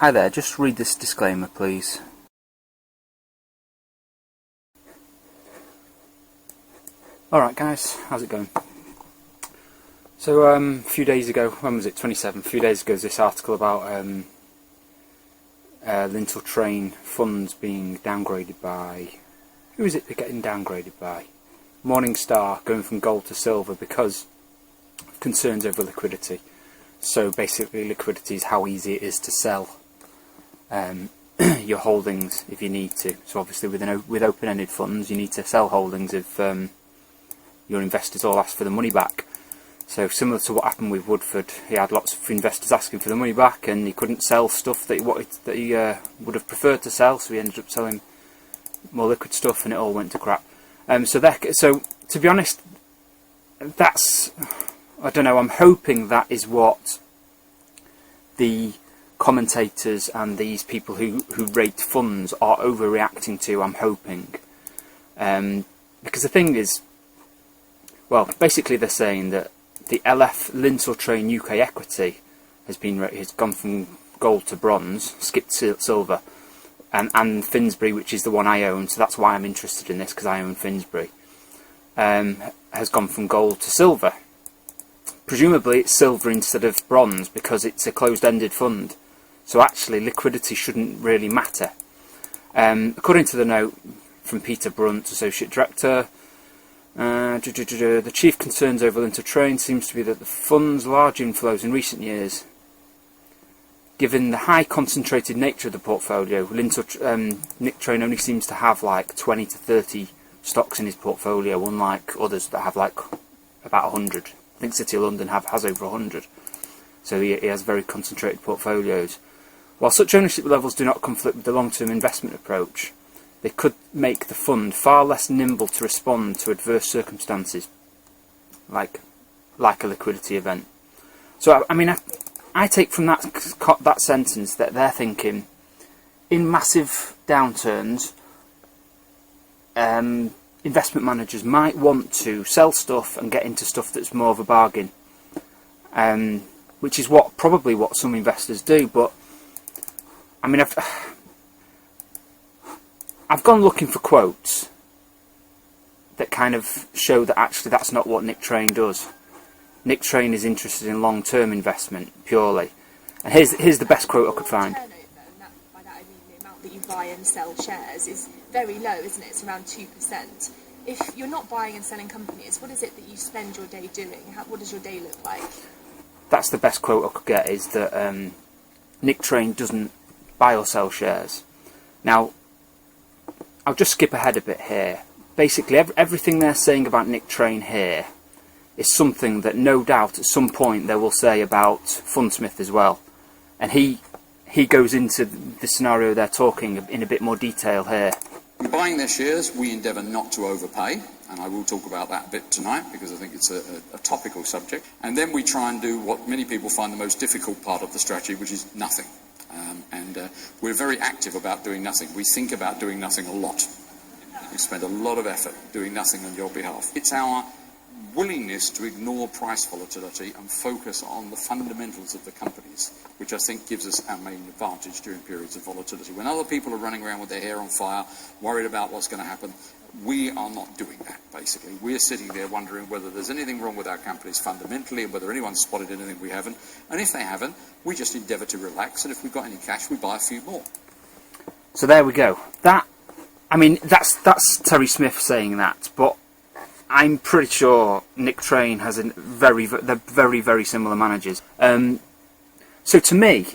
Hi there, just read this disclaimer please. Alright guys, how's it going? So a few days ago, when was it, 27th, a few days ago, this article about Lindsell Train funds being downgraded by, who is it they're getting downgraded by? Morningstar, going from gold to silver because of concerns over liquidity. So basically liquidity is how easy it is to sell your holdings if you need to. So obviously with open-ended funds you need to sell holdings if your investors all ask for the money back. So similar to what happened with Woodford, he had lots of investors asking for the money back and he couldn't sell stuff that he would have preferred to sell, so he ended up selling more liquid stuff and it all went to crap. So to be honest, that's, I don't know, I'm hoping that is what the commentators and these people who rate funds are overreacting to. I'm hoping, because the thing is, well, basically they're saying that the LF Lindsell Train UK equity has gone from gold to bronze, skipped silver, and Finsbury, which is the one I own, so that's why I'm interested in this, because I own Finsbury, has gone from gold to silver. Presumably it's silver instead of bronze because it's a closed-ended fund, so actually liquidity shouldn't really matter. According to the note from Peter Brunt, Associate Director, the chief concerns over Lindsell Train seems to be that the fund's large inflows in recent years, given the high concentrated nature of the portfolio. Nick Train only seems to have like 20 to 30 stocks in his portfolio, unlike others that have like about 100. I think City of London has over 100. So he has very concentrated portfolios. While such ownership levels do not conflict with the long-term investment approach, they could make the fund far less nimble to respond to adverse circumstances, like a liquidity event. So I mean, I take from that sentence that they're thinking, in massive downturns, investment managers might want to sell stuff and get into stuff that's more of a bargain, which is probably what some investors do. But I mean, I've gone looking for quotes that kind of show that actually that's not what Nick Train does. Nick Train is interested in long-term investment purely. And here's the best quote I could find. Turnover, and by that I mean the amount that you buy and sell shares, is very low, isn't it? It's around 2%. If you're not buying and selling companies, what is it that you spend your day doing? What does your day look like? That's the best quote I could get, is that Nick Train doesn't buy or sell shares. Now, I'll just skip ahead a bit here. Basically, everything they're saying about Nick Train here is something that no doubt at some point they will say about Fundsmith as well. And he goes into the scenario they're talking in a bit more detail here. In buying their shares, we endeavour not to overpay, and I will talk about that a bit tonight because I think it's a topical subject. And then we try and do what many people find the most difficult part of the strategy, which is nothing. We're very active about doing nothing. We think about doing nothing a lot. We spend a lot of effort doing nothing on your behalf. It's our willingness to ignore price volatility and focus on the fundamentals of the companies, which I think gives us our main advantage during periods of volatility. When other people are running around with their hair on fire, worried about what's going to happen, we are not doing that, basically. We're sitting there wondering whether there's anything wrong with our companies fundamentally and whether anyone's spotted anything we haven't. And if they haven't, we just endeavour to relax, and if we've got any cash, we buy a few more. So there we go. That's Terry Smith saying that, but I'm pretty sure Nick Train has they're very, very similar managers. So to me,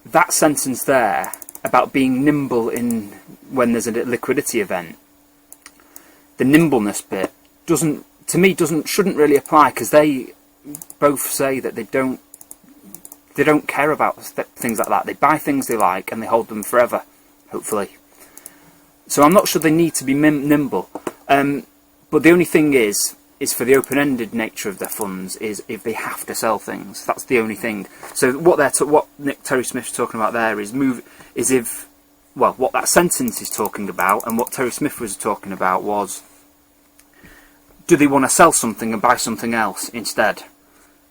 that sentence there about being nimble when there's a liquidity event, the nimbleness bit shouldn't really apply, because they both say that they don't care about things like that. They buy things they like and they hold them forever, hopefully. So I'm not sure they need to be nimble. But the only thing is for the open-ended nature of their funds is if they have to sell things. That's the only thing. So what Terry Smith's talking about there what that sentence is talking about, and what Terry Smith was talking about was, do they want to sell something and buy something else instead?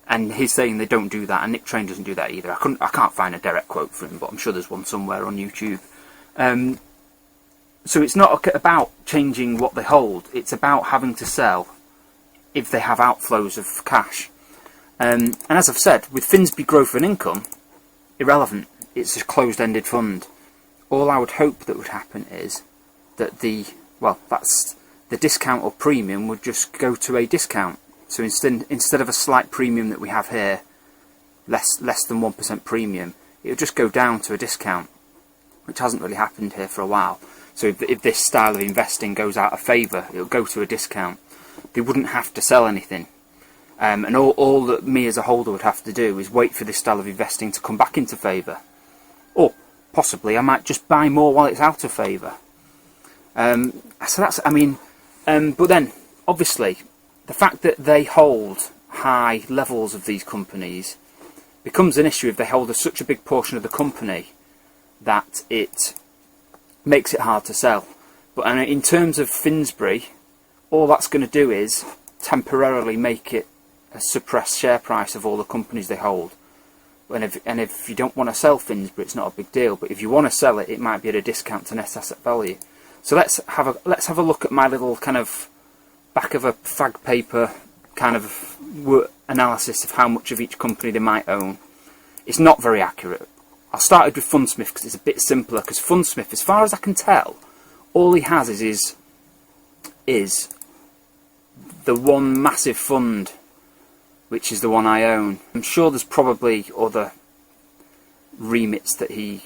And he's saying they don't do that, and Nick Train doesn't do that either. I can't find a direct quote from him, but I'm sure there's one somewhere on YouTube. So it's not about changing what they hold, it's about having to sell if they have outflows of cash. And as I've said, with Finsbury Growth and Income, irrelevant. It's a closed-ended fund. All I would hope that would happen is that the discount or premium would just go to a discount. So instead of a slight premium that we have here, less than 1% premium, it would just go down to a discount, which hasn't really happened here for a while. So if this style of investing goes out of favour, it'll go to a discount. They wouldn't have to sell anything. And all that me as a holder would have to do is wait for this style of investing to come back into favour. Or possibly I might just buy more while it's out of favour. So that's, but then obviously the fact that they hold high levels of these companies becomes an issue if they hold such a big portion of the company that it makes it hard to sell. But in terms of Finsbury, all that's going to do is temporarily make it a suppressed share price of all the companies they hold. And if you don't want to sell Finsbury, it's not a big deal. But if you want to sell it, it might be at a discount to net asset value. So let's have a look at my little kind of back of a fag paper kind of analysis of how much of each company they might own. It's not very accurate. I started with Fundsmith because it's a bit simpler. Because Fundsmith, as far as I can tell, all he has is the one massive fund, which is the one I own. I'm sure there's probably other remits that he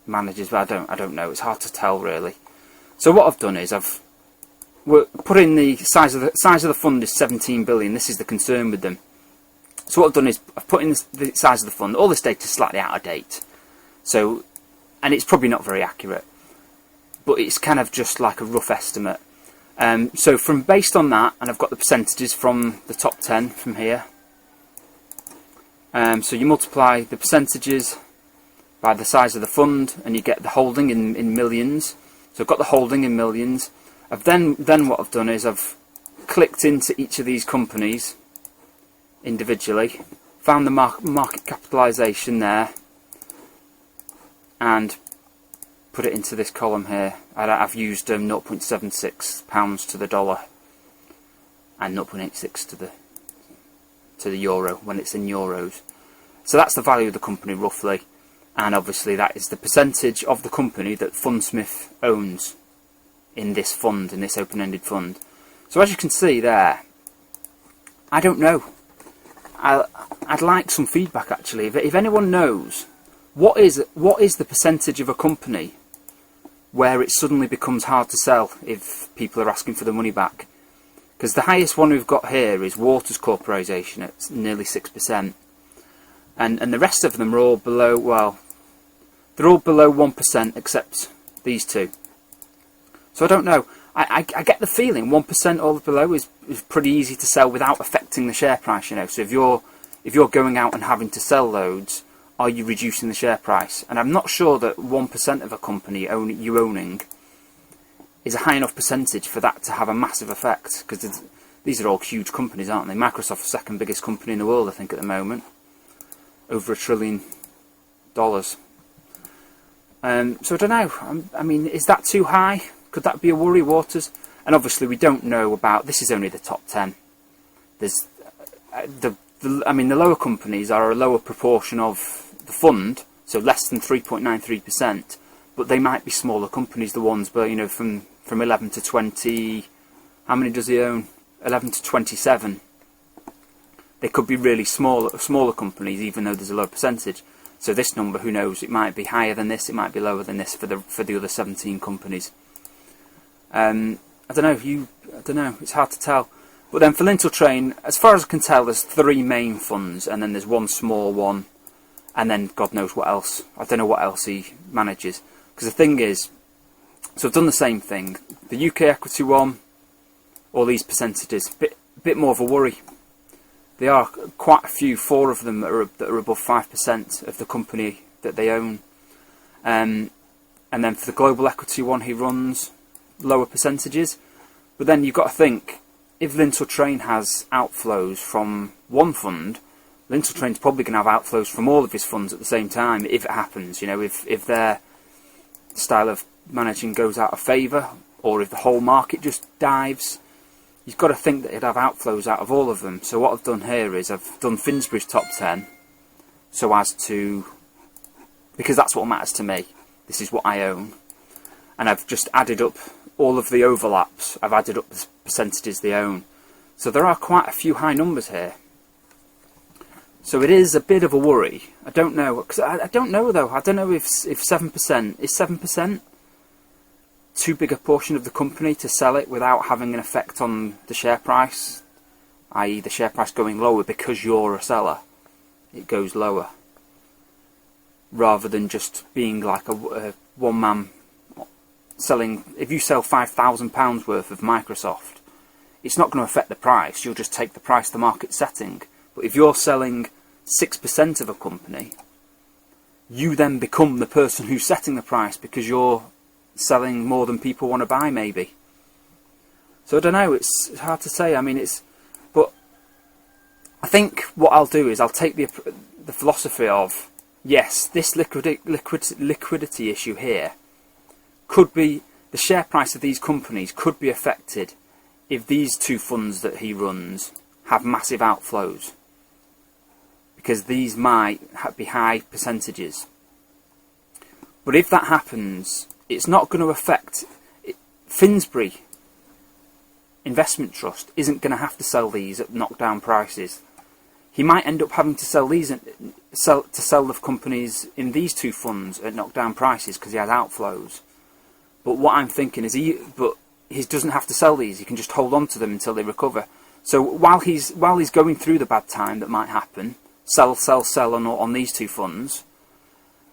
manages, but I don't know. It's hard to tell really. So what I've done is I've put in the size of the fund is 17 billion. This is the concern with them. So what I've done is I've put in the size of the fund. All this data is slightly out of date. So, and it's probably not very accurate, but it's kind of just like a rough estimate. So based on that, and I've got the percentages from the top 10 from here. So you multiply the percentages by the size of the fund, and you get the holding in millions. So I've got the holding in millions. Then what I've done is I've clicked into each of these companies individually, found the market capitalisation there, and put it into this column here. I've used 0.76 pounds to the dollar and 0.86 to the euro when it's in euros. So that's the value of the company roughly, and obviously that is the percentage of the company that Fundsmith owns in this fund, in this open-ended fund. So as you can see there, I don't know. I'd like some feedback actually. If anyone knows what is the percentage of a company where it suddenly becomes hard to sell if people are asking for the money back. Because the highest one we've got here is Waters Corporation at nearly 6%. And the rest of them are all below, well, they're all below 1% except these two. So I don't know. I get the feeling 1% all below is pretty easy to sell without affecting the share price, you know. So if you're going out and having to sell loads, are you reducing the share price? And I'm not sure that 1% of a company you owning is a high enough percentage for that to have a massive effect, because these are all huge companies, aren't they? Microsoft's the second biggest company in the world, I think, at the moment. Over $1 trillion. So I don't know. I mean, is that too high? Could that be a worry, Waters? And obviously we don't know about, this is only the top 10. There's the lower companies are a lower proportion of the fund, so less than 3.93%, but they might be smaller companies, the ones, but you know, from 11 to 20, how many does he own? 11 to 27. They could be really smaller companies, even though there's a low percentage. So this number, who knows, it might be higher than this, it might be lower than this for the other 17 companies. I don't know, it's hard to tell. But then for Lindsell Train, as far as I can tell, there's 3 main funds, and then there's one small one, and then God knows what else. I don't know what else he manages. Because the thing is, so I've done the same thing. The UK equity one, all these percentages, bit more of a worry. There are quite a few, 4 of them that are above 5% of the company that they own. And then for the global equity one he runs, lower percentages. But then you've got to think, if Lindsell Train has outflows from one fund, Lindsell Train's probably going to have outflows from all of his funds at the same time, if it happens. You know, if their style of managing goes out of favour, or if the whole market just dives, you've got to think that he'd have outflows out of all of them. So what I've done here is I've done Finsbury's top 10, so as to, because that's what matters to me. This is what I own. And I've just added up all of the overlaps. I've added up the percentages they own. So there are quite a few high numbers here. So it is a bit of a worry. I don't know, because I don't know though. I don't know if 7%, is 7% too big a portion of the company to sell it without having an effect on the share price, i.e. the share price going lower because you're a seller. It goes lower, rather than just being like a one-man selling. If you sell £5,000 worth of Microsoft, it's not going to affect the price. You'll just take the price the market's setting. But if you're selling 6% of a company, you then become the person who's setting the price, because you're selling more than people want to buy, maybe. So I don't know, it's hard to say. I mean, but I think what I'll do is I'll take the philosophy of, yes, this liquidity issue here could be, the share price of these companies could be affected if these two funds that he runs have massive outflows, because these might be high percentages. But if that happens, it's not going to affect Finsbury Investment Trust isn't going to have to sell these at knockdown prices. He might end up having to sell these sell the companies in these two funds at knockdown prices because he has outflows. But what I'm thinking is he doesn't have to sell these. He can just hold on to them until they recover. So while he's going through the bad time that might happen, sell on these two funds,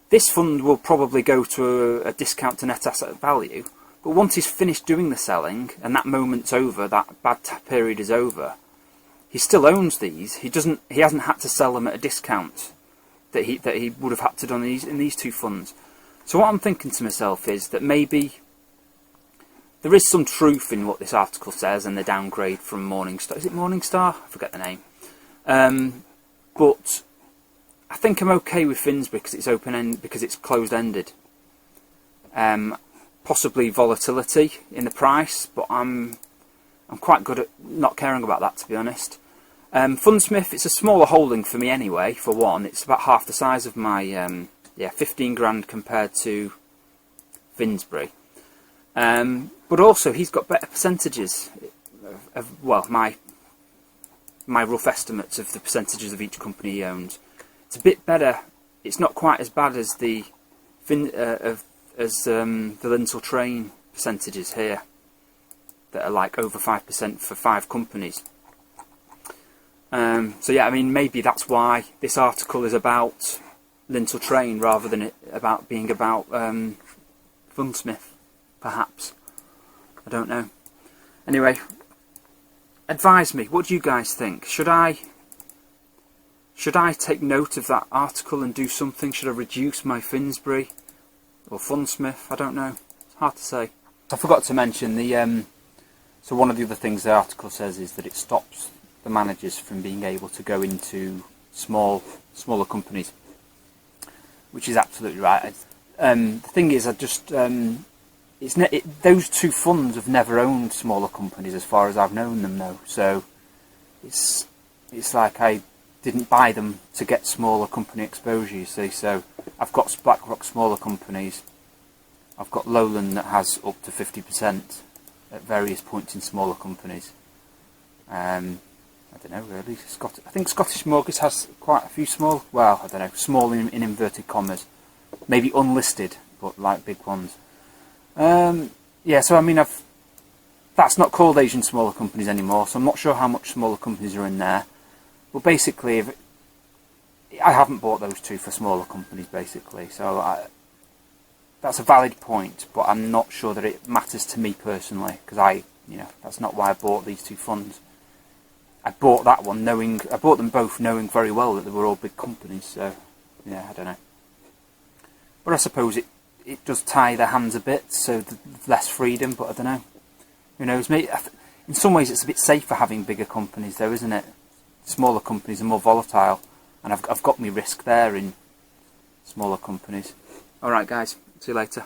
this fund will probably go to a discount to net asset value. But once he's finished doing the selling and that moment's over, that bad period is over, he still owns these. He hasn't had to sell them at a discount that he would have had to done in these two funds. So what I'm thinking to myself is that maybe there is some truth in what this article says and the downgrade from Morningstar. Is it Morningstar? I forget the name. But I think I'm okay with Finsbury because it's open-end, because it's closed-ended. Possibly volatility in the price, but I'm quite good at not caring about that, to be honest. Fundsmith, it's a smaller holding for me anyway. For one, it's about half the size of my 15 grand compared to Finsbury. But also he's got better percentages of my rough estimates of the percentages of each company he owns. It's a bit better. It's not quite as bad as the Lindsell Train percentages here that are like over 5% for 5 companies. So yeah, I mean, maybe that's why this article is about Lindsell Train rather than it being about Fundsmith, perhaps. I don't know. Anyway, advise me. What do you guys think? Should I take note of that article and do something? Should I reduce my Finsbury or Fundsmith? I don't know. It's hard to say. I forgot to mention the. So one of the other things the article says is that it stops the managers from being able to go into smaller companies, which is absolutely right. The thing is, those two funds have never owned smaller companies as far as I've known them, though. So it's like I didn't buy them to get smaller company exposure, you see. So I've got BlackRock smaller companies. I've got Lowland that has up to 50% at various points in smaller companies. I don't know really. I think Scottish Mortgage has quite a few small. Well, I don't know, small in inverted commas, maybe unlisted, but like big ones. Yeah. So I mean, that's not called Asian smaller companies anymore. So I'm not sure how much smaller companies are in there. But basically, I haven't bought those two for smaller companies, basically. So that's a valid point, but I'm not sure that it matters to me personally, because that's not why I bought these two funds. I bought them both knowing very well that they were all big companies. So yeah, I don't know. But I suppose it does tie their hands a bit, so less freedom. But I don't know. Who knows? Maybe in some ways it's a bit safer having bigger companies, though, isn't it? Smaller companies are more volatile. and I've got my risk there in smaller companies. Alright guys, see you later.